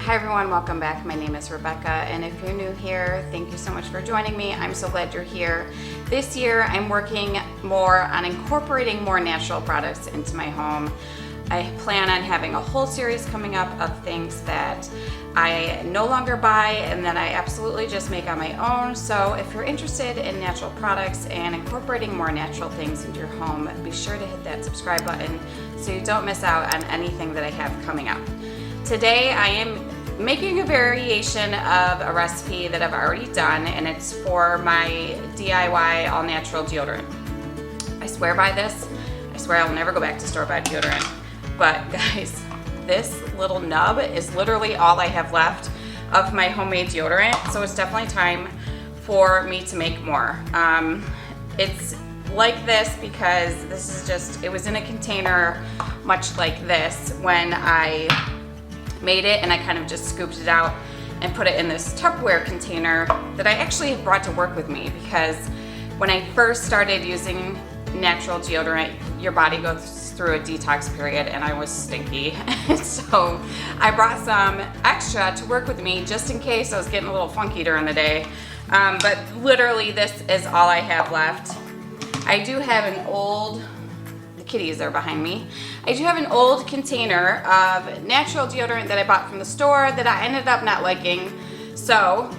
Hi everyone, welcome back. My name is Rebecca, and if you're new here, thank you so much for joining me. I'm so glad you're here. This year I'm working more on incorporating more natural products into my home. I plan on having a whole series coming up of things that I no longer buy and that I absolutely just make on my own. So if you're interested in natural products and incorporating more natural things into your home, be sure to hit that subscribe button so you don't miss out on anything that I have coming up. Today I am making a variation of a recipe that I've already done, and it's for my DIY all natural deodorant. I swear by this. I swear I'll never go back to store-bought deodorant. But guys, this little nub is literally all I have left of my homemade deodorant, so it's definitely time for me to make more. It's like this because this is just, it was in a container much like this when I made it, and I kind of just scooped it out and put it in this Tupperware container that I actually had brought to work with me, because when I first started using natural deodorant, your body goes through a detox period and I was stinky. So I brought some extra to work with me just in case I was getting a little funky during the day. But literally this is all I have left. I do have an old, the kitties are behind me. I do have an old container of natural deodorant that I bought from the store that I ended up not liking. So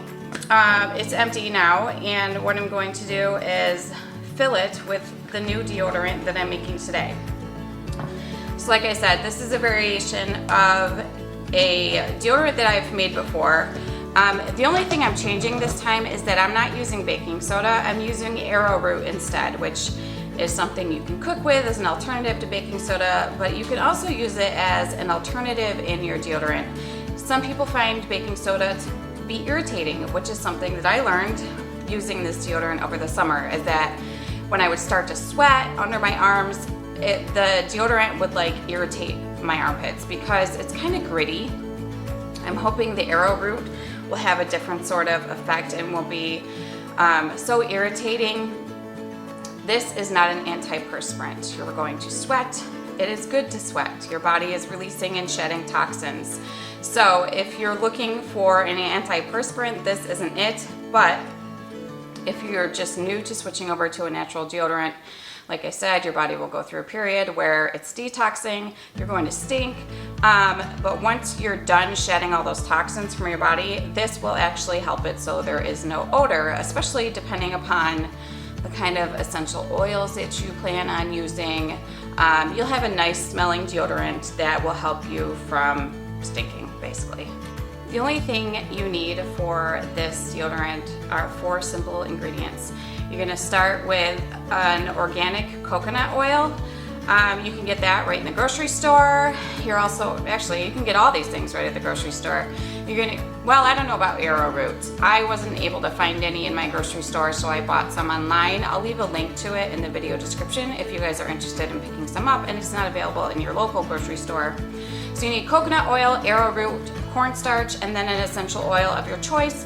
it's empty now, and what I'm going to do is fill it with the new deodorant that I'm making today. So like I said, this is a variation of a deodorant that I've made before. The only thing I'm changing this time is that I'm not using baking soda. I'm using arrowroot instead, which is something you can cook with as an alternative to baking soda, but you can also use it as an alternative in your deodorant. Some people find baking soda to be irritating, which is something that I learned using this deodorant over the summer, is that when I would start to sweat under my arms, the deodorant would like irritate my armpits because it's kind of gritty. I'm hoping the arrowroot will have a different sort of effect and will be so irritating. This is not an antiperspirant. You're going to sweat. It is good to sweat. Your body is releasing and shedding toxins. So if you're looking for an antiperspirant, this isn't it. But if you're just new to switching over to a natural deodorant, like I said, your body will go through a period where it's detoxing, you're going to stink, but once you're done shedding all those toxins from your body, this will actually help it so there is no odor, especially depending upon the kind of essential oils that you plan on using. You'll have a nice smelling deodorant that will help you from stinking, basically. The only thing you need for this deodorant are 4 simple ingredients. You're gonna start with an organic coconut oil. You can get that right in the grocery store. You're also, actually, you can get all these things right at the grocery store. Well, I don't know about arrowroot. I wasn't able to find any in my grocery store, so I bought some online. I'll leave a link to it in the video description if you guys are interested in picking some up and it's not available in your local grocery store. So you need coconut oil, arrowroot, cornstarch, and then an essential oil of your choice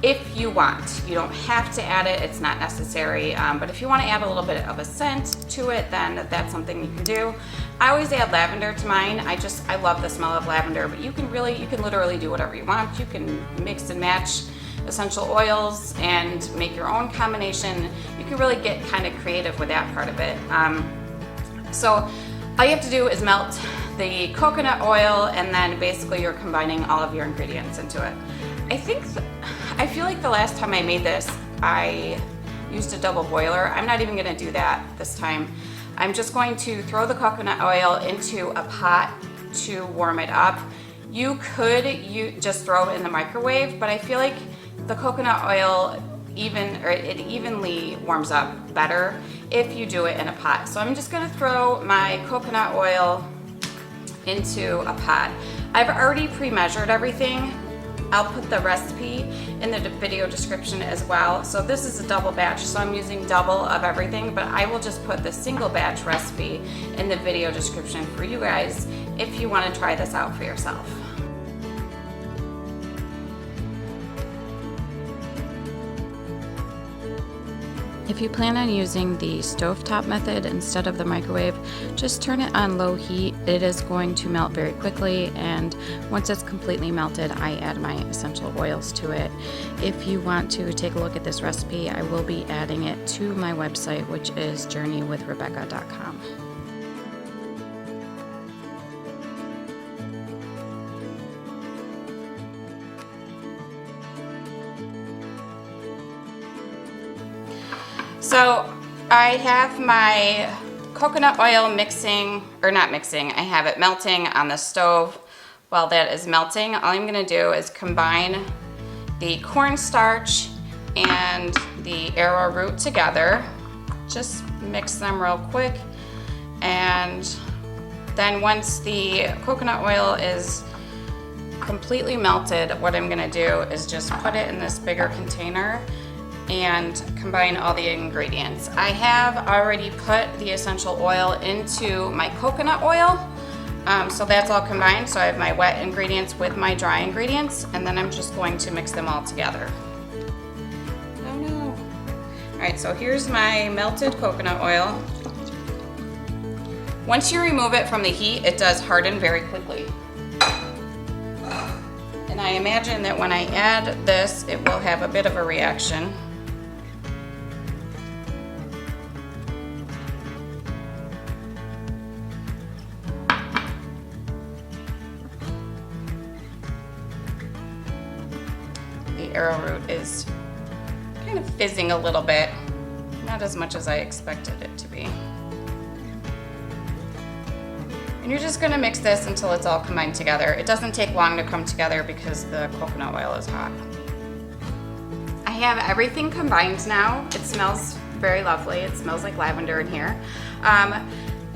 if you want. You don't have to add it, it's not necessary, but if you want to add a little bit of a scent to it, then that's something you can do. I always add lavender to mine. I love the smell of lavender, but you can literally do whatever you want. You can mix and match essential oils and make your own combination. You can really get kind of creative with that part of it. So all you have to do is melt the coconut oil, and then basically you're combining all of your ingredients into it. I feel like the last time I made this, I used a double boiler. I'm not even gonna do that this time. I'm just going to throw the coconut oil into a pot to warm it up. You could just throw it in the microwave, but I feel like the coconut oil it evenly warms up better if you do it in a pot. So I'm just gonna throw my coconut oil into a pot. I've already pre-measured everything. I'll put the recipe in the video description as well. So this is a double batch, so I'm using double of everything, but I will just put the single batch recipe in the video description for you guys if you want to try this out for yourself. If you plan on using the stovetop method instead of the microwave, just turn it on low heat. It is going to melt very quickly, and once it's completely melted, I add my essential oils to it. If you want to take a look at this recipe, I will be adding it to my website, which is journeywithrebecca.com. So I have my coconut oil mixing, or not mixing, I have it melting on the stove. While that is melting, all I'm gonna do is combine the cornstarch and the arrowroot together. Just mix them real quick. And then once the coconut oil is completely melted, what I'm gonna do is just put it in this bigger container and combine all the ingredients. I have already put the essential oil into my coconut oil, so that's all combined. So I have my wet ingredients with my dry ingredients, and then I'm just going to mix them all together. Oh no. All right, so here's my melted coconut oil. Once you remove it from the heat, it does harden very quickly. And I imagine that when I add this, it will have a bit of a reaction. The arrowroot is kind of fizzing a little bit, not as much as I expected it to be. And you're just gonna mix this until it's all combined together. It doesn't take long to come together because the coconut oil is hot. I have everything combined now. It smells very lovely. It smells like lavender in here.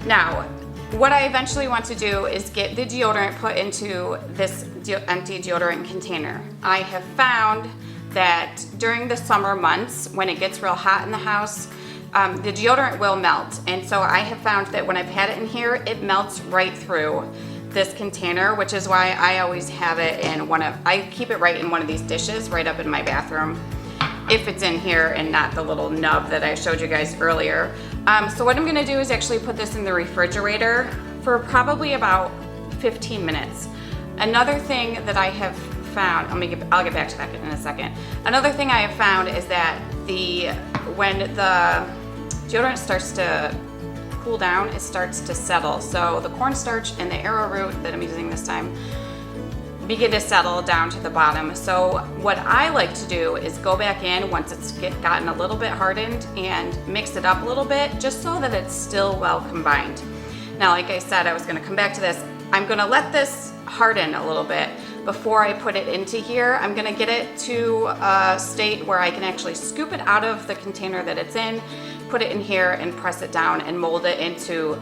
Now, what I eventually want to do is get the deodorant put into this empty deodorant container. I have found that during the summer months, when it gets real hot in the house, the deodorant will melt. And so I have found that when I've had it in here, it melts right through this container, which is why I always have it in I keep it right in one of these dishes right up in my bathroom, if it's in here and not the little nub that I showed you guys earlier. So what I'm gonna do is actually put this in the refrigerator for probably about 15 minutes. Another thing that I have found, I'll get back to that in a second. Another thing I have found is that when the deodorant starts to cool down, it starts to settle. So the cornstarch and the arrowroot that I'm using this time begin to settle down to the bottom. So what I like to do is go back in once it's gotten a little bit hardened and mix it up a little bit, just so that it's still well combined. Now, like I said, I was gonna come back to this. I'm gonna let this harden a little bit before I put it into here. I'm gonna get it to a state where I can actually scoop it out of the container that it's in, put it in here and press it down and mold it into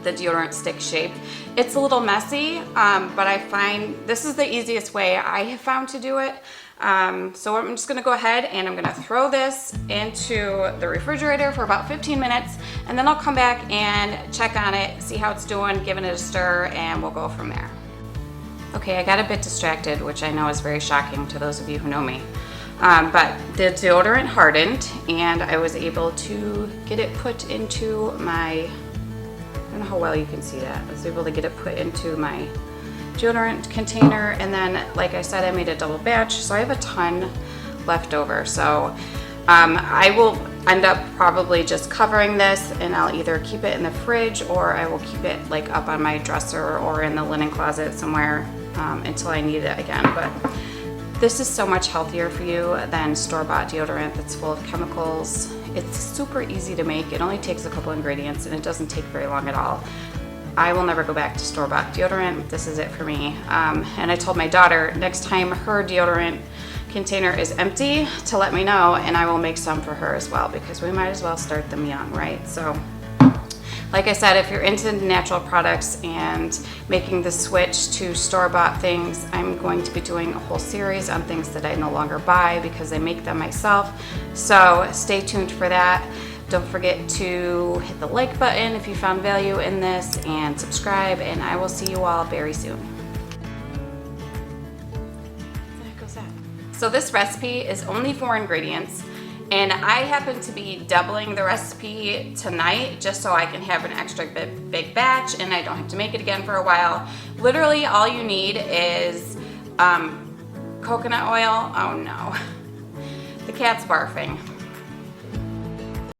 the deodorant stick shape. It's a little messy, but I find this is the easiest way I have found to do it. So I'm just gonna go ahead and I'm gonna throw this into the refrigerator for about 15 minutes, and then I'll come back and check on it, see how it's doing, giving it a stir, and we'll go from there. Okay, I got a bit distracted, which I know is very shocking to those of you who know me. But the deodorant hardened, and I was able to get it put into my, I don't know how well you can see that. I was able to get it put into my deodorant container, and then, like I said, I made a double batch, so I have a ton left over. So I will end up probably just covering this, and I'll either keep it in the fridge or I will keep it like up on my dresser or in the linen closet somewhere until I need it again. But this is so much healthier for you than store-bought deodorant that's full of chemicals. It's super easy to make. It only takes a couple ingredients and it doesn't take very long at all. I will never go back to store-bought deodorant. This is it for me. And I told my daughter next time her deodorant container is empty to let me know, and I will make some for her as well, because we might as well start them young, right? So like I said, if you're into natural products and making the switch to store-bought things, I'm going to be doing a whole series on things that I no longer buy because I make them myself. So stay tuned for that. Don't forget to hit the like button if you found value in this, and subscribe, and I will see you all very soon. So this recipe is only 4 ingredients. And I happen to be doubling the recipe tonight just so I can have an extra big batch and I don't have to make it again for a while. Literally all you need is coconut oil. Oh no, the cat's barfing.